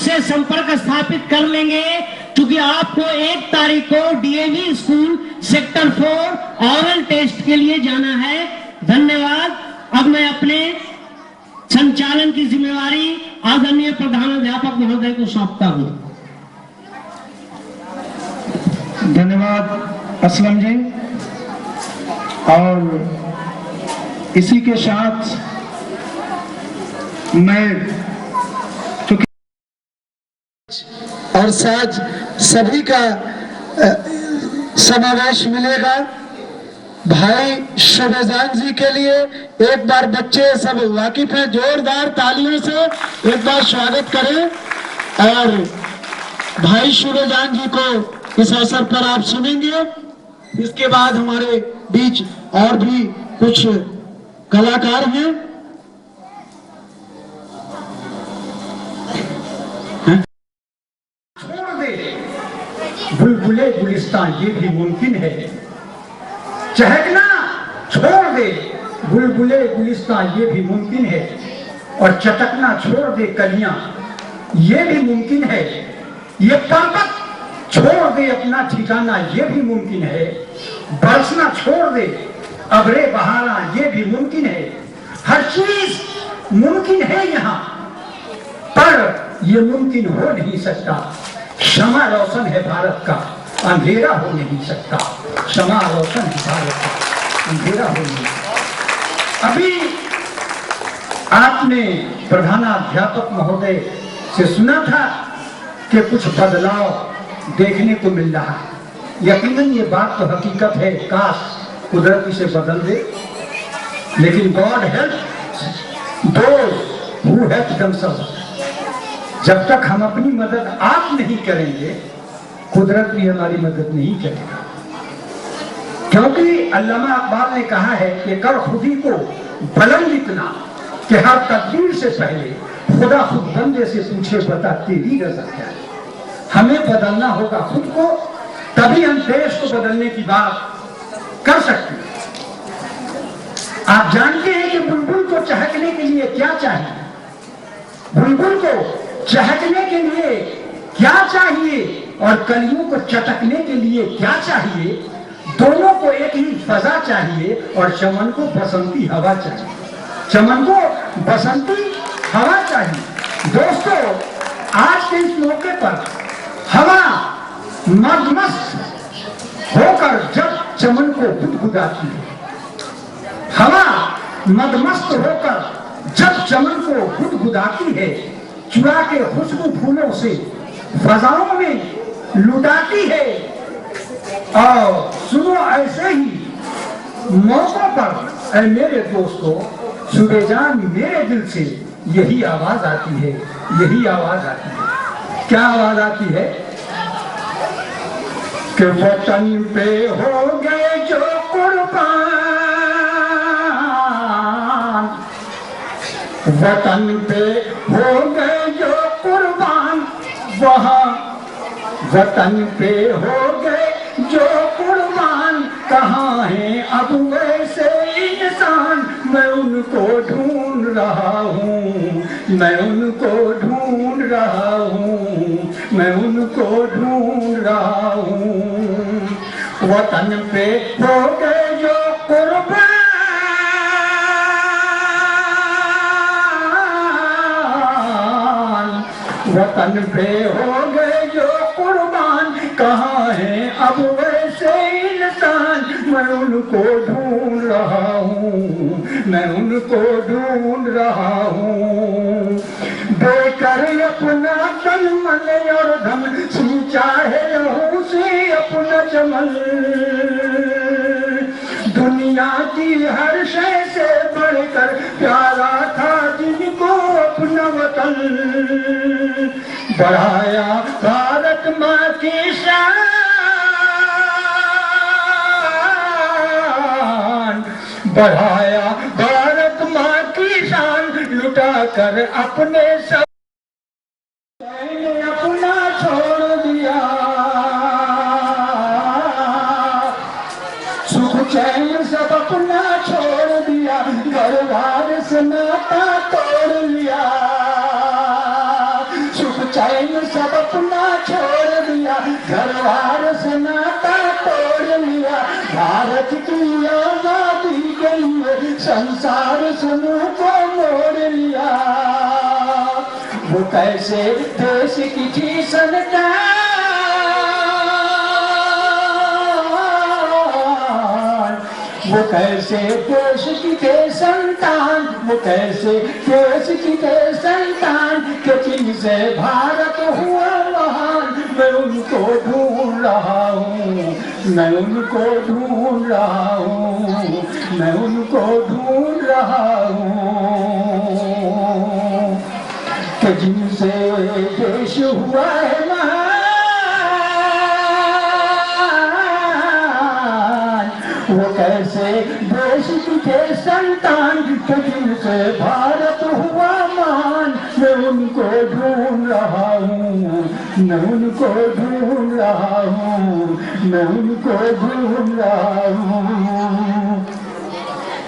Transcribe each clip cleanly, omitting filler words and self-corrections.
उससे संपर्क स्थापित कर लेंगे, क्योंकि आपको 1 तारीख को DAV school sector 4 oral test के लिए जाना है। धन्यवाद। अब मैं अपने संचालन की जिम्मेवारी आदरणीय प्रधानाध्यापक महोदय को सौंपता हूं। धन्यवाद असलम जी। और इसी के साथ मैं चूंकि और साथ सभी का समावेश मिलेगा। भाई शुभजान जी के लिए एक बार बच्चे सब वाकिफ हैं, जोरदार तालियों से एक बार स्वागत करें। और भाई शुभजान जी को इस अवसर पर आप सुनेंगे। इसके बाद हमारे बीच और भी कुछ कलाकार हैं। छोड़ दे बुलबुले गुलिस्तान ये भी मुमकिन है, चहकना छोड़ दे बुलबुले गुलिस्तान ये भी मुमकिन है, और चटकना छोड़ दे कलियां ये भी मुमकिन है, ये पर्वत छोड़ दे अपना ठिकाना ये भी मुमकिन है, बरसना छोड़ दे अबरे बहाना ये भी मुमकिन है। हर चीज मुमकिन है यहाँ, पर ये मुमकिन हो नहीं सकता। क्षमा रोशन है भारत का, अंधेरा हो नहीं सकता। क्षमा रोशन है भारत का, अंधेरा हो नहीं सकता। अभी आपने प्रधानाध्यापक महोदय से सुना था कि कुछ बदलाव देखने को मिल रहा है। यकीनन ये बात तो हकीकत है, काश कुदरत इसे बदल दे, लेकिन God help those who help themselves. जब तक हम अपनी मदद आप नहीं करेंगे, कुदरत भी हमारी मदद नहीं करेगा। क्योंकि अल्लामा इकबाल ने कहा है कि कर खुदी को बुलंद इतना कि हर तकदीर से पहले खुदा खुद बंदे से पूछे बता तेरी रज़ा क्या है। हमें बदलना होगा खुद को, तभी हम देश को बदलने की बात कर सकते हैं। आप जानते हैं कि बुलबुल को चहकने के लिए क्या चाहिए? बुलबुल को चहकने के लिए क्या चाहिए और कलियों को चटकने के लिए क्या चाहिए? दोनों को एक ही फजा चाहिए और चमन को बसंती हवा चाहिए। चमन को बसंती हवा चाहिए। दोस्तों, आज के इस मौके पर हवा मदमस्त होकर जब चमन को गुदगुदाती है, हवा मदमस्त होकर जब चमन को गुदगुदाती है, चुरा के खुशबू फूलों से फजाओं में लुटाती है। और सुनो, ऐसे ही मौकों पर ऐ मेरे दोस्तों, सुबेजान मेरे दिल से यही आवाज आती है, यही आवाज आती है। क्या आवाज आती है? कि वतन पे हो गए जो कुर्बान, वतन पे हो गए जो कुर्बान, वहाँ वतन पे हो गए जो कुर्बान, कहाँ हैं अब वैसे इंसान? मैं उनको ढूंढ रहा हूँ, मैं उनको ढूंढ रहा हूँ, मैं उनको ढूंढ रहा हूँ। वतन पे हो गए जो कुर्बान, वतन पे हो गए जो कुर्बान, कहाँ हैं अब वैसे इंसान? मैं उनको ढूंढ रहा हूँ, मैं उनको ढूंढ रहा हूँ। देकर अपना तन मन और धन, सींचा है लहू से अपना चमन। दुनिया की हर शय से बढ़कर प्यारा था जिनको अपना वतन। बढ़ाया भारत माँ की शान, बढ़ाया भारत माँ की शान, लुटा कर अपने सब अपना छोड़ दिया। सुख चैन सब अपना छोड़ दिया, परिवार से नाता तोड़ लिया। सुख चैन परिवार से नाता तोड़ लिया, भारत की आजादी के लिए संसार से मुंह को मोड़ लिया। वो कैसे देश की थी संतान, वो कैसे देश की थे संतान, वो कैसे देश की थे संतान, कि जिनसे भारत हुआ महान। मैं उनको ढूंढ रहा हूँ, मैं उनको ढूंढ रहा हूँ, मैं उनको ढूंढ रहा हूँ, कि जिनसे देश हुआ है महान। वो कैसे देश की थे संतान, कि जिनसे भारत हुआ महान। मैं उनको ढूंढ रहा हूँ, मैं उनको ढूंढ रहा हूँ, मैं उनको ढूंढ रहा हूँ।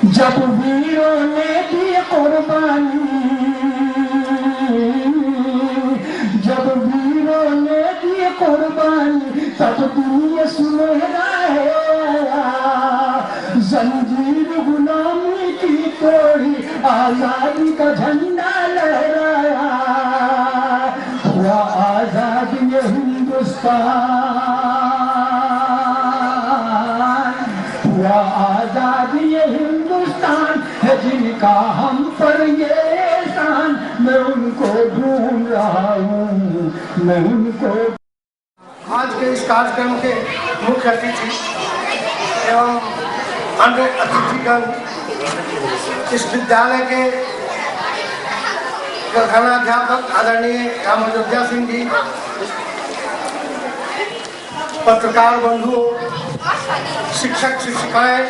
जब वीरों ने दी कुर्बानी, जब वीरों ने दी कुर्बानी, तब दुनिया सुनहरा है। जंजीर गुलामी की तोड़ी, आजादी का झंडा लहराया। हुआ आजाद ये हिंदुस्तान, हुआ आजाद ये हिंदुस्तान है, जिनका हम पर ये एहसान। मैं उनको ढूंढ रहा हूँ, मैं उनको। आज के इस कार्यक्रम के मुख्य अतिथि एवं अन्य अतिथिगण इस विद्यालय के प्रधानाध्यापक आदरणीय राम अयोध्या सिंह जी, पत्रकार बंधु, शिक्षक शिक्षिकाएं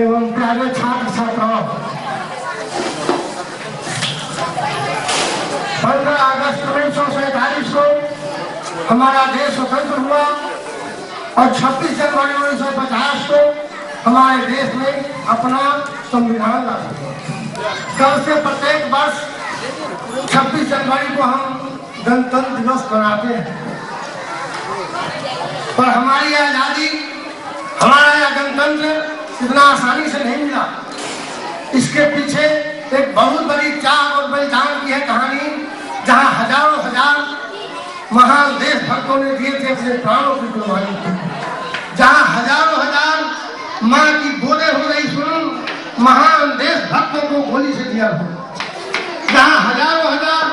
एवं प्यारे छात्र छात्राओं, 15 अगस्त 1947 को हमारा देश स्वतंत्र हुआ और 26 जनवरी 1950 को हमारे देश में अपना संविधान लागू। कल से प्रत्येक वर्ष 26 जनवरी को हम गणतंत्र दिवस मनाते हैं, पर हमारी आजादी, हमारा यह गणतंत्र इतना आसानी से नहीं मिला। इसके पीछे एक बहुत बड़ी त्याग और बलिदान की है कहानी, जहां हजारों हजार महान देशभक्तों ने दिए थे अपने प्राणों की कुर्बानी की, जहां हजारों हजार माँ की गोदे हो रही सुन महान देशभक्तों को गोली से दिया था, जहां हजारों हजार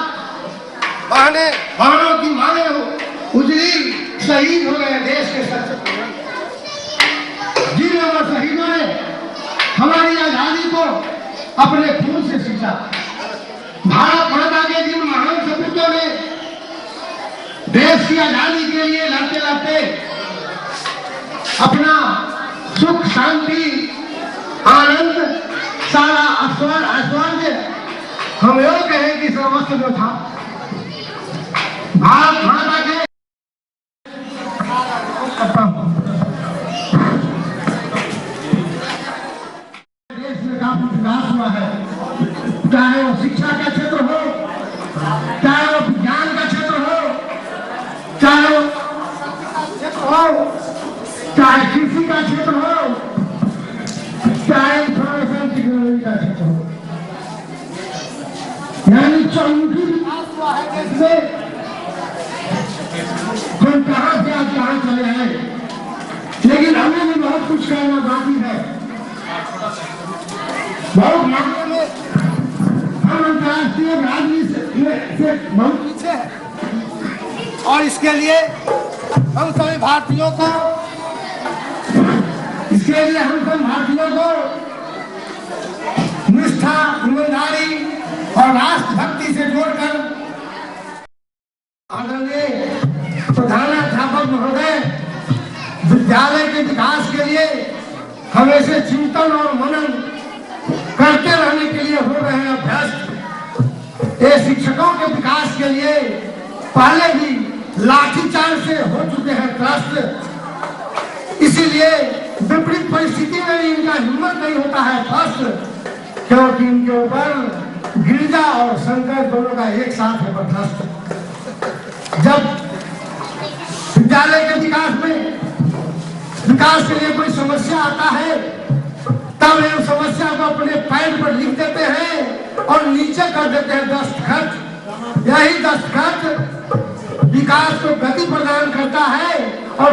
बहनों की मांगे हो उजड़ी शहीद हो गए देश के सच्चे। जिन अमर शहीदों ने हमारी आजादी को अपने खून से सींचा, भारत माता के जिन महान सपूतों ने देश की आजादी के लिए लड़ते लड़ते अपना सुख शांति आनंद सारा ऐश्वर्य हम योग कहें कि सर्वस्व जो था भारत माता के देश में काफी विकास हुआ है, चाहे वो शिक्षा का क्षेत्र हो, चाहे वो विज्ञान का क्षेत्र हो, चाहे चाहे कृषि का क्षेत्र हो, चाहे इंफॉर्मेशन टेक्नोलॉजी का क्षेत्र हो, यानी चौमुखी विकास हुआ है देश में। हम कहां से आज कहां चले हैं, लेकिन हमें भी बहुत कुछ करना बाकी है। बहुत मामलों में हम अंतर्राष्ट्रीय राजनीति से बहुत पीछे है और इसके लिए हम सभी भारतीयों को निष्ठा, ईमानदारी और राष्ट्रभक्ति से जोड़कर आदरणीय प्रधानाध्यापक महोदय विद्यालय के विकास के लिए हमेशा चिंतन और मनन करते रहने के लिए हो रहे हैं अभ्यस्त। ये शिक्षकों के विकास के लिए पहले भी लाठीचार्ज से हो चुके हैं त्रस्त, इसीलिए विपरीत परिस्थिति में भी इनका हिम्मत नहीं होता है फर्स्ट, क्योंकि इनके ऊपर गिरिजा और शंकर दोनों का एक साथ है बर्दाश्त। जब विद्यालय के विकास के लिए कोई समस्या आता है तब वे उस समस्या को अपने पैड पर लिख देते हैं और नीचे कर देते हैं दस्तखत। यही दस्तखत विकास को गति प्रदान करता है और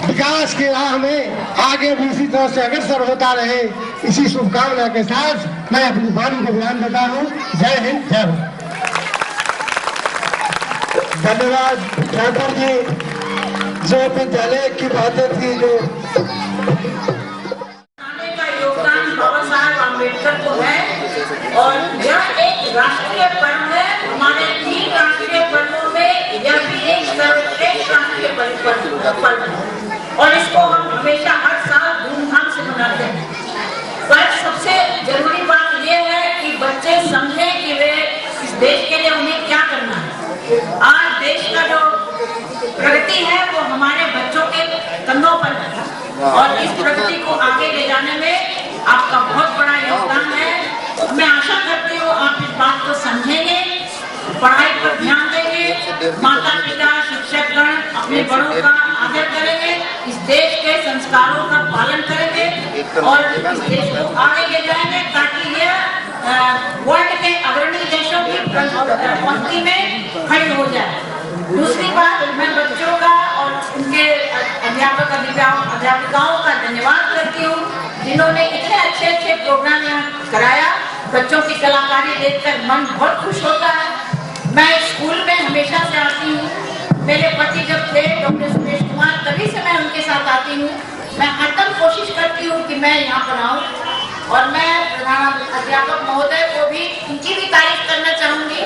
विकास की राह में आगे भी इसी तरह से अग्रसर होता रहे, इसी शुभकामना के साथ मैं अपनी वाणी को बयान देता हूँ। जय हिंद, जय भारत। धन्यवाद ठाकुर जी। जो विद्यालय की बातें थी, जो का योगदान बाबा साहब अम्बेडकर को है और यह एक राष्ट्रीय पर्व है। हमारे 3 राष्ट्रीय पर्वों में यह भी एक सर्वश्रेष्ठ राष्ट्रीय पर्व है और इसको हम हमेशा हर साल धूमधाम से मनाते हैं। पर सबसे जरूरी बात यह है कि बच्चे समझें कि वे इस देश के लिए उन्हें क्या करना है। आज देश का जो प्रगति है वो हमारे बच्चों के कंधों पर है और इस प्रगति को आगे ले जाने में आपका बहुत बड़ा योगदान है। मैं आशा करती हूँ आप इस बात को समझेंगे, पढ़ाई पर ध्यान देंगे, माता पिता शिक्षकगण अपने बड़ों का आदर करेंगे, इस देश के संस्कारों का पालन करेंगे और इस देश को आगे ले जाएंगे ताकि यह वर्ल्ड के अग्रणी देशों की पंक्ति में खड़ी हो जाए। दूसरी बात, मैं बच्चों का और उनके अध्यापक अध्यापिकाओं का धन्यवाद करती हूँ जिन्होंने इतने अच्छे प्रोग्राम यहाँ कराया। बच्चों की कलाकारी देखकर मन बहुत खुश होता है। मैं स्कूल में हमेशा से आती हूँ। मेरे पति जब थे डॉक्टर सुरेश कुमार, तभी से मैं उनके साथ आती हूँ। मैं हरदम कोशिश करती हूँ कि मैं यहाँ पर आऊँ और मैं प्रधान अध्यापक महोदय को भी उनकी भी तारीफ करना चाहूँगी।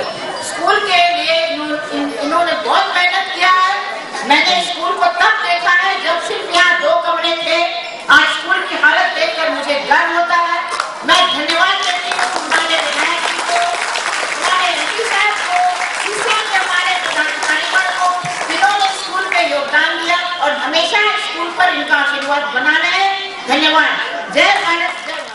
स्कूल के लिए इन्होंने बहुत मेहनत किया है। मैंने स्कूल को तब देखा है जब सिर्फ यहाँ 2 कमरे थे। आज स्कूल की हालत देखकर मुझे गर्व होता है। मैं धन्यवाद करती हूँ हमारे विधायक जी को, हमारे एमपी साहब को, हमारे पदाधिकारीगण को, जिन्होंने स्कूल में योगदान दिया और हमेशा स्कूल पर इनका आशीर्वाद बना रहे। धन्यवाद। जय भारत, जय भारत।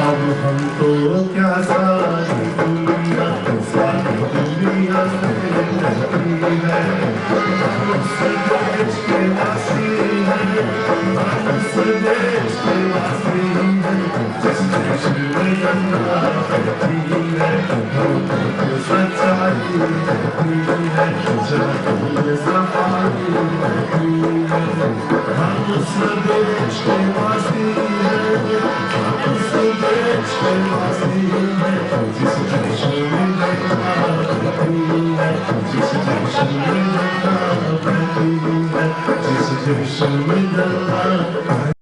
अब हम तो क्या सारी दुनिया से रहती है, उस देश के वासी है, उस देश के वासी है, जिस देश में गंगा बहती है, हमको सच्चाई रहती है, जब में सफाई रहती है, हम उस देश के वासी है, उस देश के वासी है, जिस देश में गंगा बहती है, जिस देश में गंगा बहती है, जिस देश में गंगा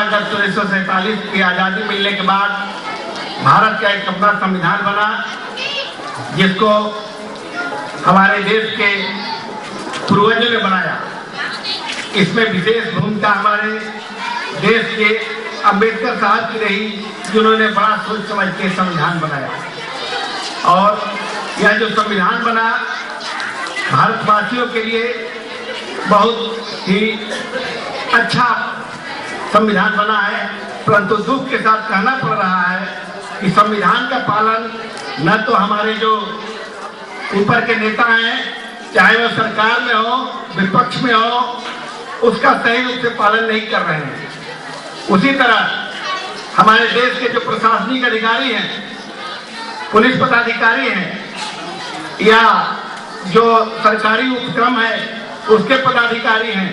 अगस्त 1947 की आजादी मिलने के बाद भारत का एक अपना संविधान बना, जिसको हमारे देश के पूर्वजों ने बनाया। इसमें विशेष भूमिका हमारे देश के अम्बेडकर साहब की रही, जिन्होंने बड़ा सोच समझ के संविधान बनाया। और यह जो संविधान बना भारतवासियों के लिए बहुत ही अच्छा संविधान बना है, परंतु दुख के साथ कहना पड़ रहा है कि संविधान का पालन न तो हमारे जो ऊपर के नेता हैं, चाहे वह सरकार में हो विपक्ष में हो, उसका सही रूप से पालन नहीं कर रहे हैं। उसी तरह हमारे देश के जो प्रशासनिक अधिकारी हैं, पुलिस पदाधिकारी हैं या जो सरकारी उपक्रम है उसके पदाधिकारी हैं,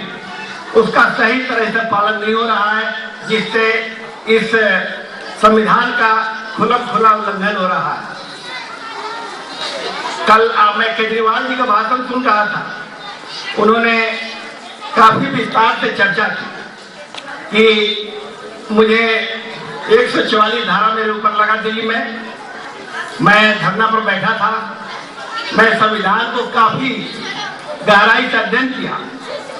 उसका सही तरह से पालन नहीं हो रहा है, जिससे इस संविधान का खुला उल्लंघन हो रहा है। कल मैं केजरीवाल जी का भाषण सुन रहा था, उन्होंने काफी विस्तार से चर्चा की कि मुझे 144 धारा मेरे ऊपर लगा दिल्ली में, मैं धरना पर बैठा था। मैं संविधान को काफी गहराई से अध्ययन किया,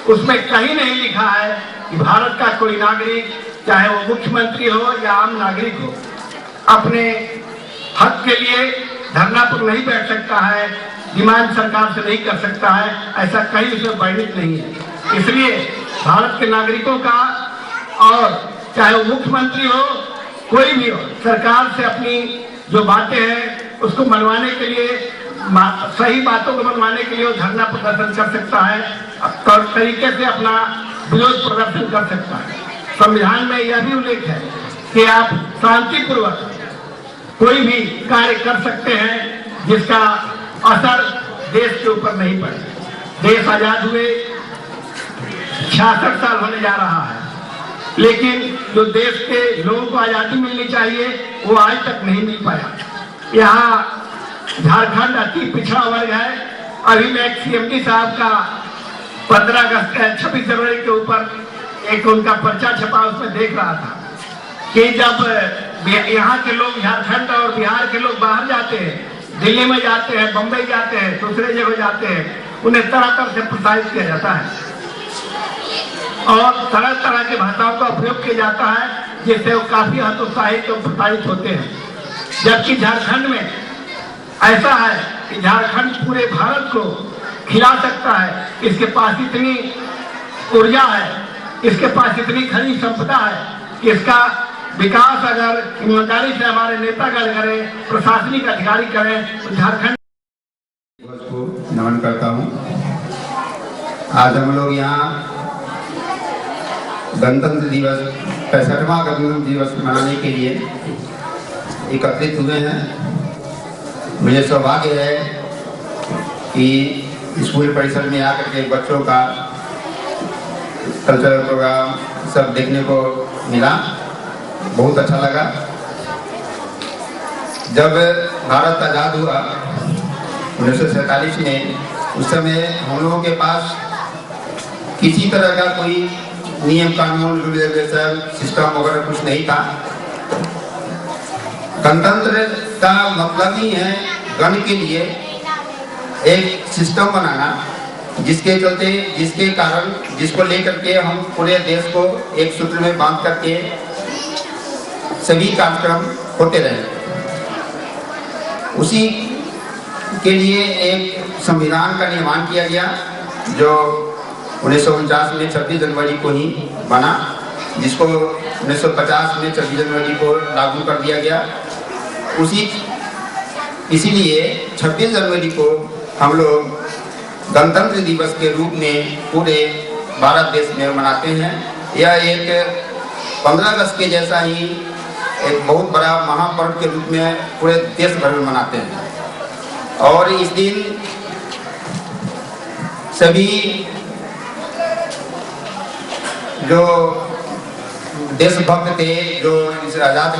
उसमें कहीं नहीं लिखा है कि भारत का कोई नागरिक, चाहे वो मुख्यमंत्री हो या आम नागरिक हो, अपने हक के लिए धरना पर नहीं बैठ सकता है, डिमांड सरकार से नहीं कर सकता है, ऐसा कहीं उसमें वर्णित नहीं है। इसलिए भारत के नागरिकों का, और चाहे वो मुख्यमंत्री हो कोई भी हो, सरकार से अपनी जो बातें हैं उसको मनवाने के लिए, सही बातों को मनवाने के लिए वो धरना प्रदर्शन कर सकता है, तरीके से अपना विरोध प्रदर्शन कर सकता है। संविधान में यह भी उल्लेख है कि आप शांतिपूर्वक कोई भी कार्य कर सकते हैं जिसका असर देश के ऊपर नहीं पड़े। देश आजाद हुए 66 साल होने जा रहा है, लेकिन जो देश के लोगों को आजादी मिलनी चाहिए वो आज तक नहीं मिल पाया। यहाँ झारखंड अति पिछड़ा वर्ग है। अभी मैं CMD साहब का 15 अगस्त 26 जनवरी के ऊपर एक उनका पर्चा छपा, उसमें देख रहा था कि जब यहाँ के लोग, झारखंड और बिहार के लोग बाहर जाते हैं, दिल्ली में जाते हैं, बम्बई जाते हैं, दूसरे जगह जाते हैं, उन्हें तरह तरह से प्रसारित किया जाता है और तरह तरह की भाषाओं का उपयोग किया जाता है, जिससे वो काफी हतोत्साहित और प्रताड़ित होते हैं। जबकि झारखंड में ऐसा है कि झारखंड पूरे भारत को खिला सकता है, इसके पास इतनी ऊर्जा है, इसके पास इतनी खनिज संपदा है कि इसका विकास अगर ईमानदारी से हमारे नेतागण करें, प्रशासनिक अधिकारी करें, तो झारखंड को नमन करता हूँ। आज हम लोग यहाँ गणतंत्र दिवस 65वां गणतंत्र दिवस मनाने के लिए एकत्रित हुए हैं। मुझे सौभाग्य है कि स्कूल परिसर में आकर के बच्चों का कल्चरल प्रोग्राम सब देखने को मिला, बहुत अच्छा लगा। जब भारत आज़ाद हुआ 1947 में, उस समय हम लोगों के पास किसी तरह का कोई नियम कानून रूल रेगुलेशन सिस्टम वगैरह कुछ नहीं था। गणतंत्र का मतलब ही है गण के लिए एक सिस्टम बनाना, जिसके चलते, जिसके कारण, जिसको लेकर के हम पूरे देश को एक सूत्र में बांध करके सभी कार्यक्रम होते रहे। उसी के लिए एक संविधान का निर्माण किया गया जो 1949 में 26 जनवरी को ही बना, जिसको 1950 में 26 जनवरी को लागू कर दिया गया। इसीलिए 26 जनवरी को हम लोग गणतंत्र दिवस के रूप में पूरे भारत देश में मनाते हैं। यह एक 15 अगस्त के जैसा ही एक बहुत बड़ा महापर्व के रूप में पूरे देश भर में मनाते हैं। और इस दिन सभी जो देशभक्त थे, जो इस आज़ाद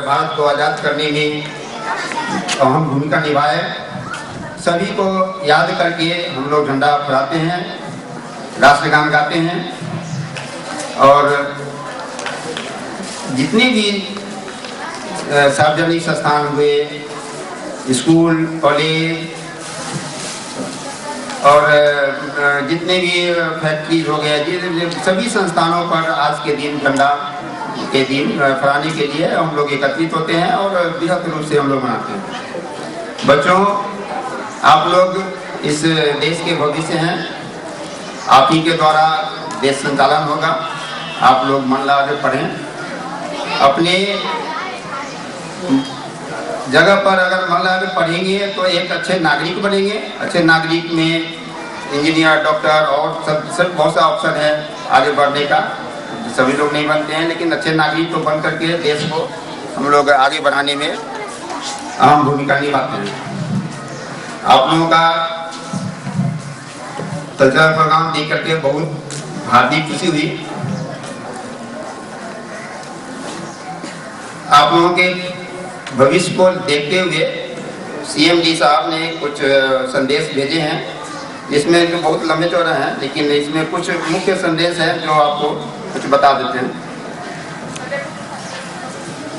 भारत को आज़ाद करने में अहम भूमिका निभाए, सभी को याद करके हम लोग झंडा फहराते हैं, राष्ट्रगान गाते हैं। और जितने भी सार्वजनिक संस्थान हुए, स्कूल, कॉलेज और जितने भी फैक्ट्रीज हो गए, सभी संस्थानों पर आज के दिन झंडा के दिन फहराने के लिए हम लोग एकत्रित होते हैं और बृहद रूप से हम लोग मनाते हैं। बच्चों, आप लोग इस देश के भविष्य हैं, आप ही के द्वारा देश संचालन होगा। आप लोग मन लगा के पढ़ें, अपने जगह पर अगर मन लगा के पढ़ेंगे तो एक अच्छे नागरिक बनेंगे। अच्छे नागरिक में इंजीनियर, डॉक्टर और सब बहुत सा ऑप्शन है आगे बढ़ने का। सभी लोग नहीं बनते हैं, लेकिन अच्छे नागरिक तो बन करके देश को हम लोग आगे बढ़ाने में अहम भूमिका निभाते हैं। आप लोगों का कल्चरल प्रोग्राम देख करके बहुत हार्दिक खुशी हुई। आप लोगों के भविष्य को देखते हुए सीएम जी साहब ने कुछ संदेश भेजे हैं, जिसमें जो बहुत लंबे चौड़े हैं, लेकिन इसमें कुछ मुख्य संदेश हैं जो आपको कुछ बता देते हैं।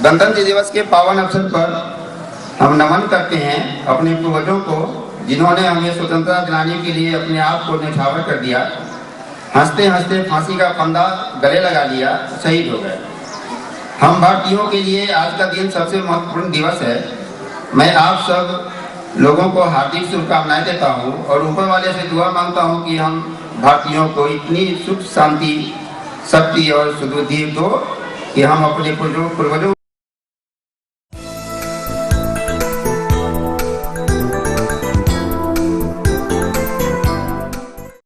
गणतंत्र दिवस के पावन अवसर पर हम नमन करते हैं अपने पूर्वजों को, जिन्होंने हमें स्वतंत्रता दिलाने के लिए अपने आप को न्यौछावर कर दिया। हंसते हंसते फांसी का फंदा गले लगा लिया, शहीद हो गए। हम भारतीयों के लिए आज का दिन सबसे महत्वपूर्ण दिवस है। मैं आप सब लोगों को हार्दिक शुभकामनाएं देता हूं और ऊपर वाले से दुआ मांगता हूं कि हम भारतीयों को इतनी सुख, शांति, शक्ति और सुदृढ़ दो कि हम अपने पूर्वजों